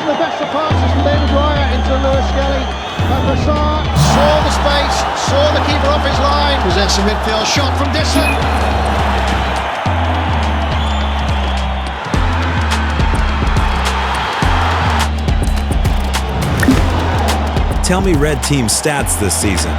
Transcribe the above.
the best of passes from David Dwyer into Lewis Skelly. Van der Sar saw the space, saw the keeper off his line. Presents a midfield shot from Disson. Tell me Red Team's stats this season.